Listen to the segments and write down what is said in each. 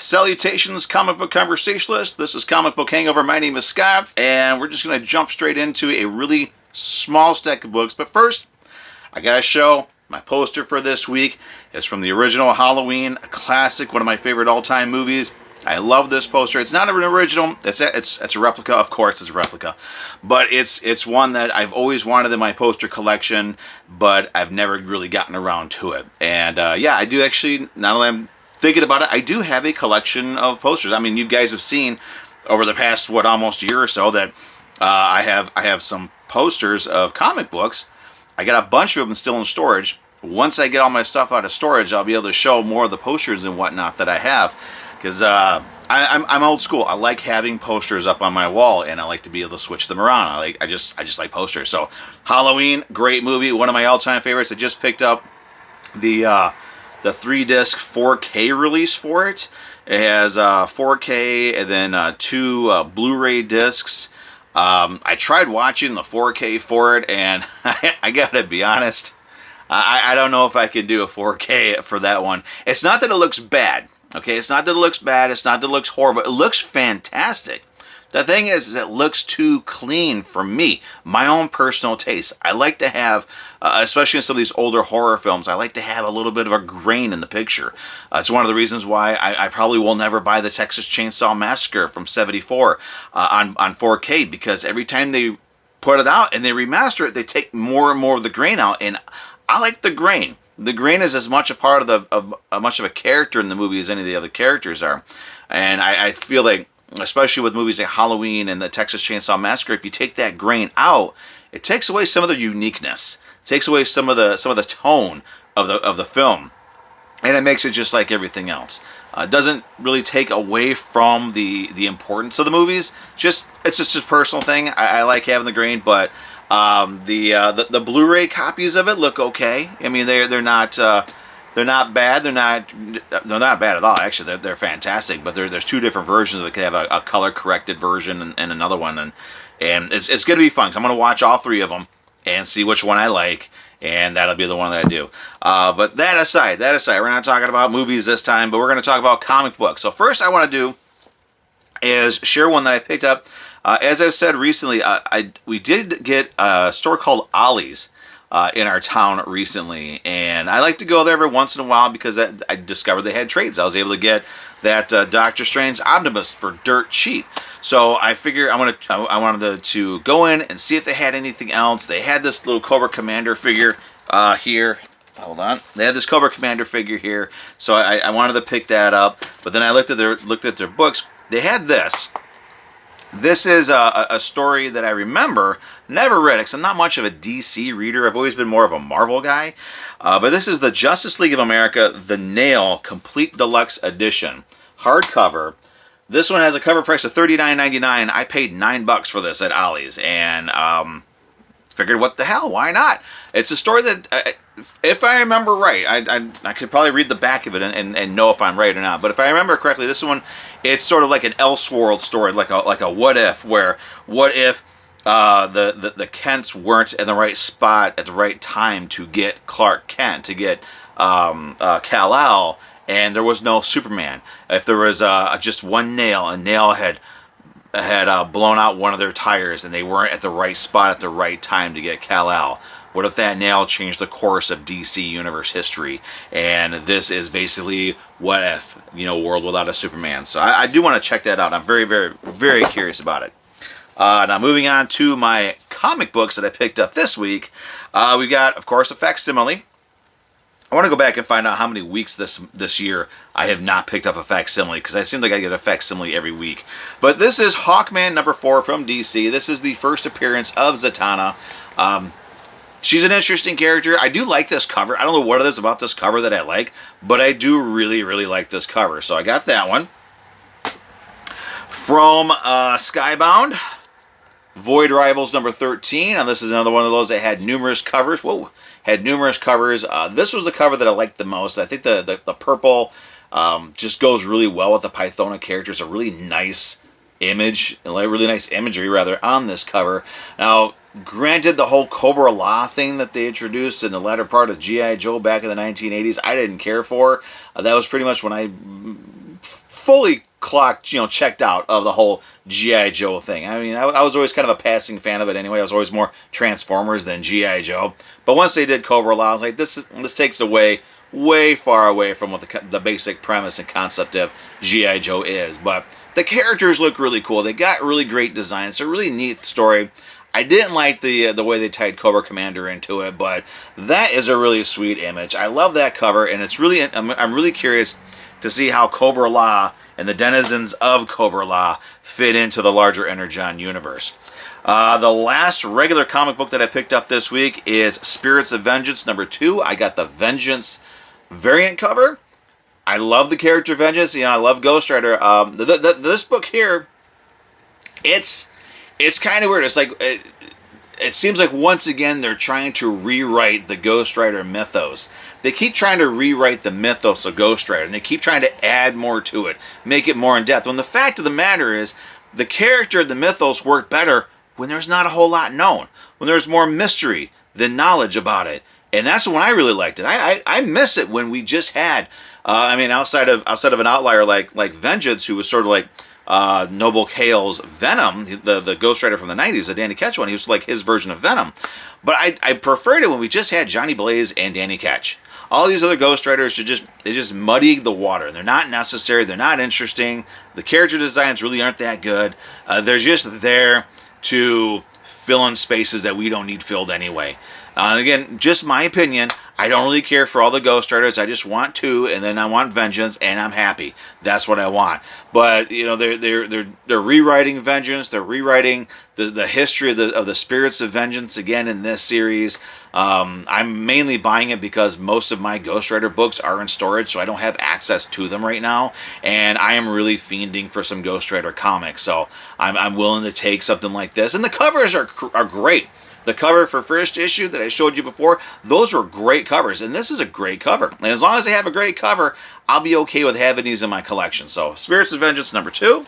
Salutations, comic book conversationalists. This is Comic Book Hangover. My name is Scott, and we're just going to jump straight into a really small stack of books. But first, I got to show my poster for this week. It's from the original Halloween, a classic, one of my favorite all-time movies. I love this poster. It's not an original. It's a replica. Of course, it's a replica, but it's one that I've always wanted in my poster collection, but I've never really gotten around to it. And yeah, I do actually. Now that I'm thinking about it, I do have a collection of posters. I mean, you guys have seen over the past almost a year or so that I have some posters of comic books. I got a bunch of them still in storage. Once I get all my stuff out of storage, I'll be able to show more of the posters and whatnot that I have. Because I'm old school. I like having posters up on my wall, and I like to be able to switch them around. I just like posters. So Halloween, great movie, one of my all-time favorites. I just picked up the 3-disc 4K release for it. It has 4K and then 2 Blu-ray discs. I tried watching the 4K for it, and I gotta be honest, I don't know if I can do a 4K for that one. It's not that it looks bad. Okay, it's not that it looks bad, it's not that it looks horrible, it looks fantastic. The thing is it looks too clean for me, my own personal taste. I like to have, especially in some of these older horror films, I like to have a little bit of a grain in the picture. It's one of the reasons why I probably will never buy the Texas Chainsaw Massacre from '74 on 4K, because every time they put it out and they remaster it, they take more and more of the grain out, and I like the grain. The grain is as much a part of much of a character in the movie as any of the other characters are. And I feel like, especially with movies like Halloween and the Texas Chainsaw Massacre, if you take that grain out, it takes away some of the uniqueness. It takes away some of the tone of the film. And it makes it just like everything else. It doesn't really take away from the importance of the movies. It's just a personal thing. I like having the grain, but the Blu-ray copies of it look okay. I mean, they're not bad. They're not bad at all. Actually, they're fantastic. But there's 2 different versions of it. They have a color corrected version and another one, and it's gonna be fun. So I'm gonna watch all 3 of them and see which one I like, and that'll be the one that I do. But that aside, we're not talking about movies this time, but we're gonna talk about comic books. So first, I want to do is share one that I picked up. As I've said recently, we did get a store called Ollie's in our town recently, and I like to go there every once in a while because I discovered they had trades. I was able to get that Doctor Strange Omnibus for dirt cheap. So I figured I wanted to go in and see if they had anything else. They had this little Cobra Commander figure here. Hold on. They had this Cobra Commander figure here, so I wanted to pick that up. But then I looked at their books. They had this. This is a story that I remember, never read it, because I'm not much of a DC reader. I've always been more of a Marvel guy. But this is the Justice League of America, The Nail, Complete Deluxe Edition. Hardcover. This one has a cover price of $39.99. I paid $9 for this at Ollie's, and figured, what the hell, why not? It's a story that, if I remember right, I could probably read the back of it and know if I'm right or not. But if I remember correctly, this one, it's sort of like an Elseworld story, like a what if, where what if the Kents weren't in the right spot at the right time to get Clark Kent, to get Kal-El, and there was no Superman. If there was just one nail, a nail had blown out one of their tires, and they weren't at the right spot at the right time to get Kal-El. What if that nail changed the course of DC Universe history? And this is basically what if, world without a Superman. So I do want to check that out. I'm very, very, very curious about it. Now moving on to my comic books that I picked up this week. We got, of course, a facsimile. I want to go back and find out how many weeks this year I have not picked up a facsimile, because I seem like I get a facsimile every week. But this is Hawkman number 4 from DC. This is the first appearance of Zatanna. She's an interesting character. I do like this cover. I don't know what it is about this cover that I like, but I do really, really like this cover. So I got that one. From Skybound, Void Rivals number 13. Now this is another one of those that had numerous covers. Whoa. Had numerous covers. This was the cover that I liked the most. I think the purple just goes really well with the Pythona characters. A really nice image, really nice imagery rather, on this cover. Now, granted, the whole Cobra Law thing that they introduced in the latter part of G.I. Joe back in the 1980s, I didn't care for. That was pretty much when I fully clocked, checked out of the whole G.I. Joe thing. I mean, I was always kind of a passing fan of it anyway. I was always more Transformers than G.I. Joe. But once they did Cobra-La, I was like, this takes away way far away from what the basic premise and concept of G.I. Joe is. But the characters look really cool. They got really great design. It's a really neat story. I didn't like the way they tied Cobra Commander into it, but that is a really sweet image. I love that cover, and it's really I'm really curious to see how Cobra-La and the denizens of Cobra-La fit into the larger Energon universe. The last regular comic book that I picked up this week is Spirits of Vengeance #2. I got the Vengeance variant cover. I love the character Vengeance. I love Ghost Rider. This book here, it's kind of weird. It's like it seems like once again they're trying to rewrite the Ghost Rider mythos. They keep trying to rewrite the mythos of Ghost Rider, and they keep trying to add more to it, make it more in depth. When the fact of the matter is, the character, the mythos work better when there's not a whole lot known, when there's more mystery than knowledge about it. And that's when I really liked it. I miss it when we just had, outside of an outlier like Vengeance, who was sort of like Noble Kale's Venom, the Ghost Rider from the 90s, the Danny Ketch one. He was like his version of Venom. But I preferred it when we just had Johnny Blaze and Danny Ketch. All these other Ghost Riders they just muddy the water. They're not necessary. They're not interesting. The character designs really aren't that good. They're just there to fill in spaces that we don't need filled anyway. Again, just my opinion. I don't really care for all the Ghost Riders. I just want 2, and then I want Vengeance, and I'm happy. That's what I want. But they're rewriting Vengeance. They're rewriting the history of the Spirits of Vengeance again in this series. I'm mainly buying it because most of my Ghost Rider books are in storage, so I don't have access to them right now. And I am really fiending for some Ghost Rider comics, so I'm willing to take something like this. And the covers are great. The cover for first issue that I showed you before, those were great covers, and this is a great cover. And as long as they have a great cover, I'll be okay with having these in my collection. So, Spirits of Vengeance #2.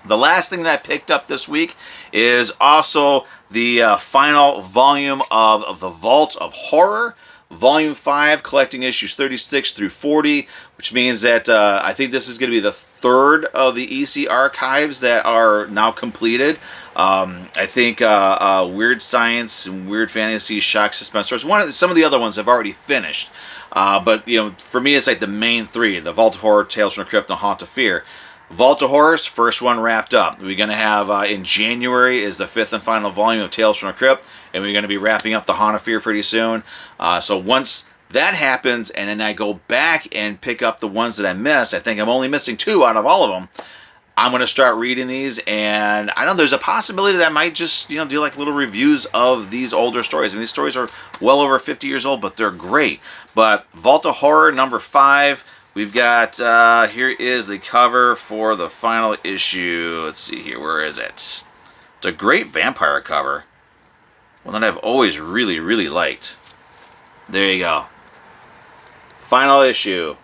The last thing that I picked up this week is also the final volume of The Vault of Horror, Volume 5, collecting issues 36 through 40, which means that I think this is going to be the third of the EC archives that are now completed. I think Weird Science and Weird Fantasy, Shock Suspense Stories, some of the other ones have already finished. But for me, it's like the main 3, The Vault of Horror, Tales from the Crypt, and Haunt of Fear. Vault of Horrors, first one wrapped up. We're going to have, in January, is the 5th and final volume of Tales from the Crypt, and we're going to be wrapping up the Haunt of Fear pretty soon. So once that happens, and then I go back and pick up the ones that I missed, I think I'm only missing 2 out of all of them, I'm going to start reading these, and I know there's a possibility that I might just, do like little reviews of these older stories. I mean, these stories are well over 50 years old, but they're great. But Vault of Horror #5, we've got, here is the cover for the final issue. Let's see here, where is it? It's a great vampire cover. One that I've always really, really liked. There you go. Final issue.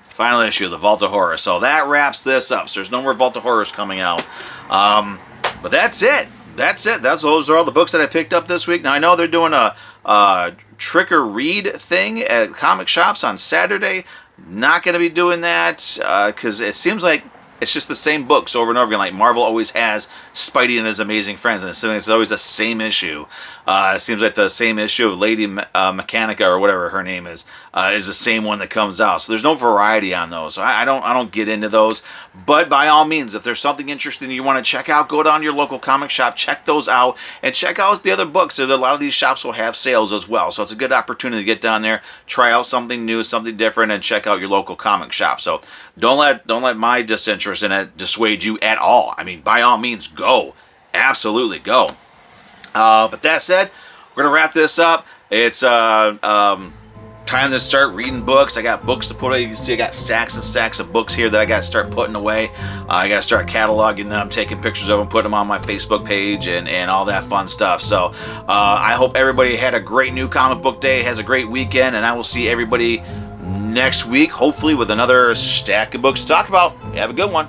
Final issue of the Vault of Horror. So that wraps this up. So there's no more Vault of Horrors coming out. But that's it. Those are all the books that I picked up this week. Now, I know they're doing a trick or read thing at comic shops on Saturday. Not going to be doing that because it seems like it's just the same books over and over again. Like Marvel always has Spidey and His Amazing Friends, and it's always the same issue. It seems like the same issue of Lady Mechanica, or whatever her name is the same one that comes out. So there's no variety on those. So I don't get into those. But by all means, if there's something interesting you want to check out, go down to your local comic shop, check those out, and check out the other books. A lot of these shops will have sales as well. So it's a good opportunity to get down there, try out something new, something different, and check out your local comic shop. So don't let my disinterest in it dissuade you at all. I mean, by all means, go. Absolutely go. But that said, we're going to wrap this up. It's time to start reading books. I got books to put away. You can see I got stacks and stacks of books here that I got to start putting away. I got to start cataloging them, taking pictures of them, putting them on my Facebook page, and all that fun stuff. So I hope everybody had a great new comic book day, has a great weekend, and I will see everybody next week, hopefully with another stack of books to talk about. Have a good one.